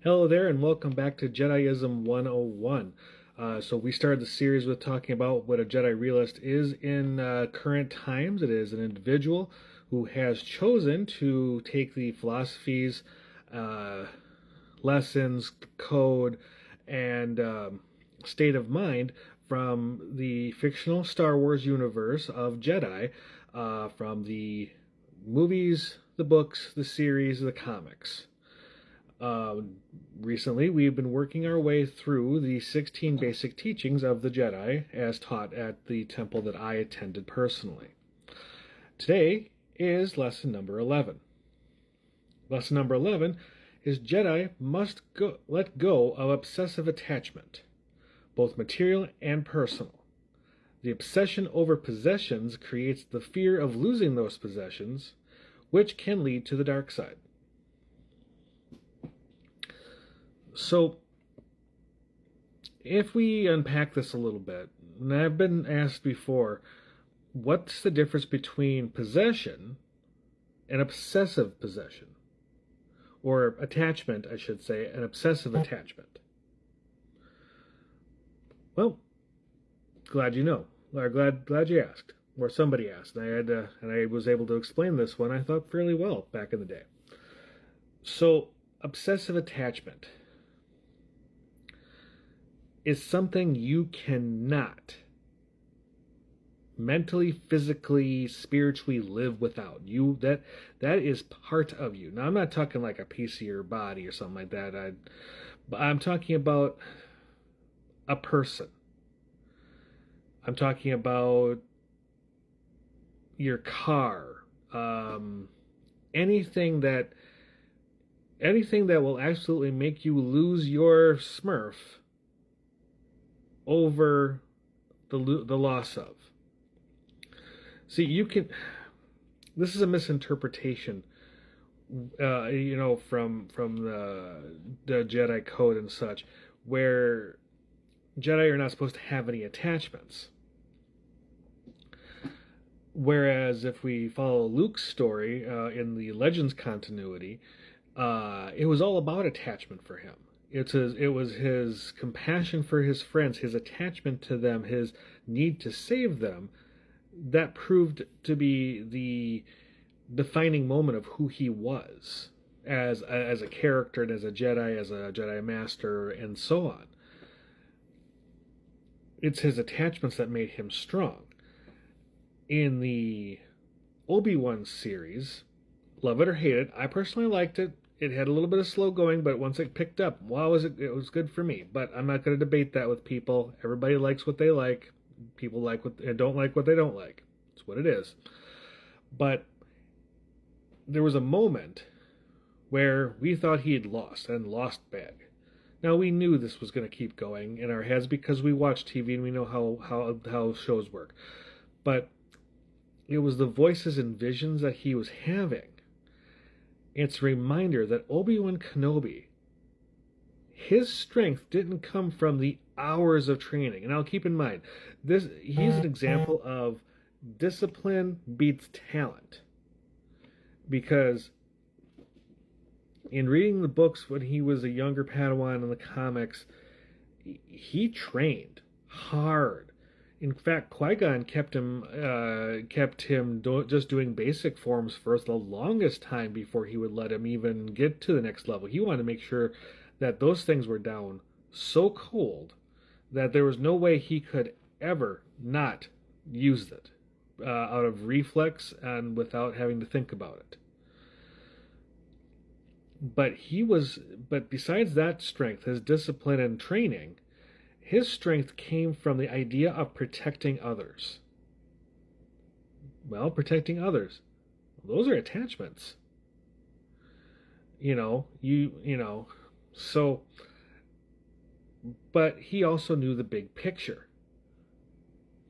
Hello there, and welcome back to Jediism 101. So we started the series with talking about what a Jedi realist is in current times. It is an individual who has chosen to take the philosophies, uh, lessons, code, and state of mind from the fictional Star Wars universe of Jedi, from the movies, the books, the series, the comics. Uh, Recently, we've been working our way through the 16 basic teachings of the Jedi as taught at the temple that I attended personally. Today is lesson number 11. Lesson number 11 is Jedi must let go of obsessive attachment, both material and personal. The obsession over possessions creates the fear of losing those possessions, which can lead to the dark side. So, if we unpack this a little bit, and I've been asked before, what's the difference between possession and obsessive possession? Or attachment, I should say, an obsessive attachment. Well, glad you know. Or glad you asked. Or somebody asked. And I was able to explain this one, I thought, fairly well back in the day. So, obsessive attachment is something you cannot mentally, physically, spiritually live without. That is part of you. Now I'm not talking like a piece of your body or something like that. I'm talking about a person. I'm talking about your car. Anything that will absolutely make you lose your Smurf over the loss of. See, you can. This is a misinterpretation, from the Jedi code and such, where Jedi are not supposed to have any attachments. Whereas if we follow Luke's story in the Legends continuity, it was all about attachment for him. It was his compassion for his friends, his attachment to them, his need to save them, that proved to be the defining moment of who he was as a character and as a Jedi Master, and so on. It's his attachments that made him strong. In the Obi-Wan series, love it or hate it, I personally liked it. It had a little bit of slow going, but once it picked up, wow, it was good for me. But I'm not going to debate that with people. Everybody likes what they like. People like what and don't like what they don't like. It's what it is. But there was a moment where we thought he had lost bad. Now we knew this was going to keep going in our heads because we watch TV and we know how shows work. But it was the voices and visions that he was having. It's a reminder that Obi-Wan Kenobi, his strength didn't come from the hours of training. And I'll keep in mind, he's an example of discipline beats talent. Because in reading the books when he was a younger Padawan in the comics, he trained hard. In fact, Qui-Gon kept him just doing basic forms for the longest time before he would let him even get to the next level. He wanted to make sure that those things were down so cold that there was no way he could ever not use it out of reflex and without having to think about it. But besides that strength, his discipline and training, his strength came from the idea of protecting others. Well, protecting others, those are attachments. So, but he also knew the big picture.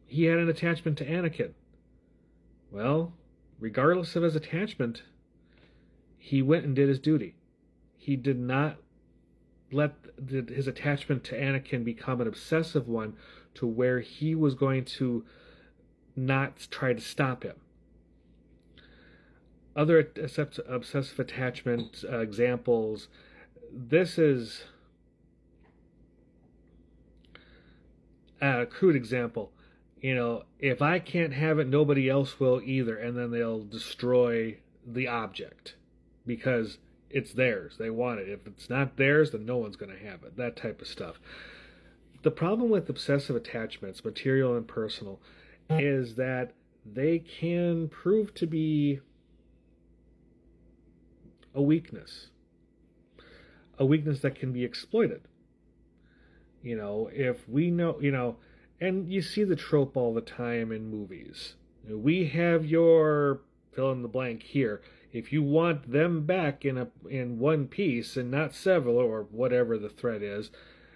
He had an attachment to Anakin. Well, regardless of his attachment, he went and did his duty. He did not let his attachment to Anakin become an obsessive one to where he was going to not try to stop him. Other obsessive attachment examples this is a crude example. You know, if I can't have it, nobody else will either, and then they'll destroy the object because it's theirs. They want it. If it's not theirs, then no one's going to have it. That type of stuff. The problem with obsessive attachments, material and personal, is that they can prove to be a weakness that can be exploited. You know, if we know, you know, and you see the trope all the time in movies. We have your fill in the blank here. If you want them back in one piece and not several or whatever the threat is,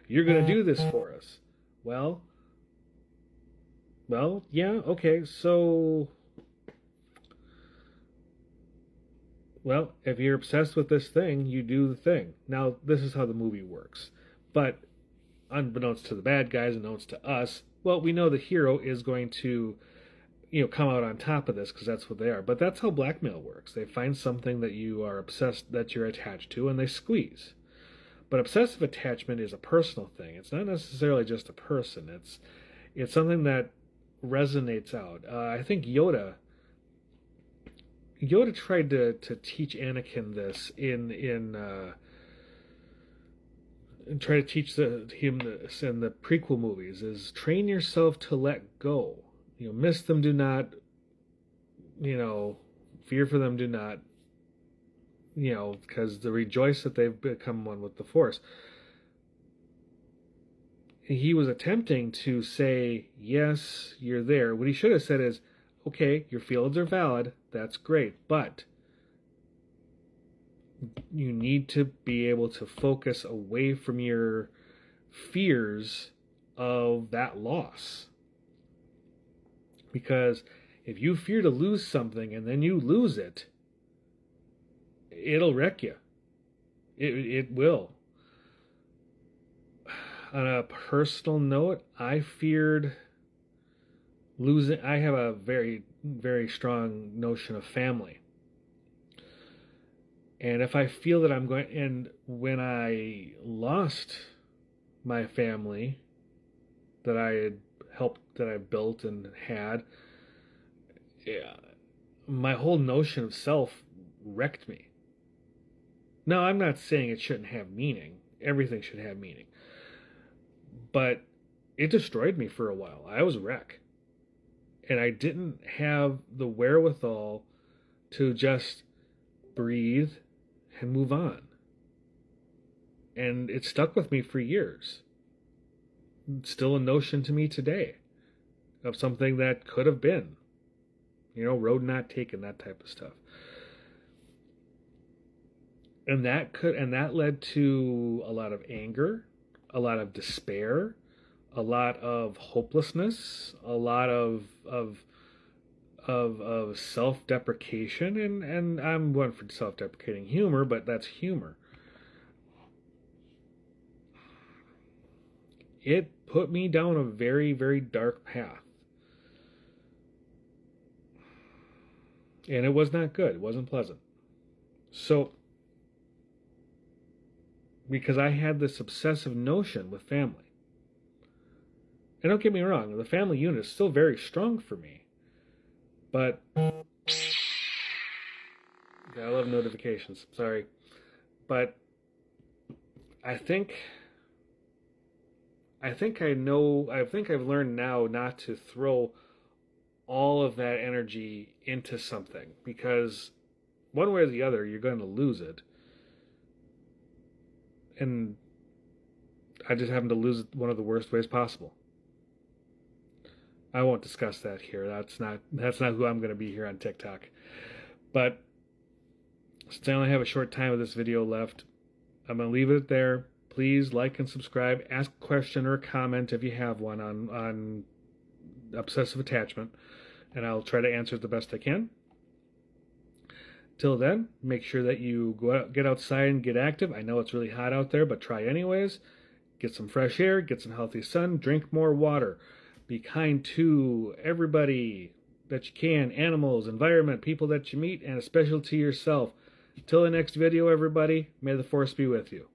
you're going to do this for us. Well, yeah, okay. So, well, if you're obsessed with this thing, you do the thing. Now, this is how the movie works. But unbeknownst to the bad guys, unbeknownst to us, well, we know the hero is going to, you know, come out on top of this because that's what they are. But that's how blackmail works. They find something that you are obsessed, that you're attached to, and they squeeze. But obsessive attachment is a personal thing. It's not necessarily just a person. It's something that resonates out. I think Yoda tried to teach Anakin this and try to teach him this in the prequel movies, is train yourself to let go. You know, miss them, do not, you know, fear for them, do not, you know, because the rejoice that they've become one with the Force. He was attempting to say, yes, you're there. What he should have said is, okay, your feelings are valid, that's great, but you need to be able to focus away from your fears of that loss. Because if you fear to lose something and then you lose it, it'll wreck you. It will. On a personal note, I feared losing. I have a very, very strong notion of family. And if I feel that I'm going, and when I lost my family that I had helped, that I built and had, yeah, my whole notion of self wrecked me. Now, I'm not saying it shouldn't have meaning. Everything should have meaning. But it destroyed me for a while. I was a wreck. And I didn't have the wherewithal to just breathe and move on. And it stuck with me for years. It's still a notion to me today of something that could have been. You know, road not taken, that type of stuff. And that led to a lot of anger, a lot of despair, a lot of hopelessness, a lot of self-deprecation, and I'm one for self-deprecating humor, but that's humor. It put me down a very, very dark path. And it was not good. It wasn't pleasant. So, because I had this obsessive notion with family. And don't get me wrong, the family unit is still very strong for me. But I love notifications. Sorry. But I think I've learned now not to throw all of that energy into something, because one way or the other, you're going to lose it. And I just happened to lose it one of the worst ways possible. I won't discuss that here. That's not who I'm going to be here on TikTok. But since I only have a short time of this video left, I'm going to leave it there. Please like and subscribe. Ask a question or a comment if you have one on obsessive attachment, and I'll try to answer it the best I can. Till then, make sure that you go out, get outside and get active. I know it's really hot out there, but try anyways. Get some fresh air, get some healthy sun, drink more water. Be kind to everybody that you can, animals, environment, people that you meet, and especially to yourself. Till the next video, everybody, may the Force be with you.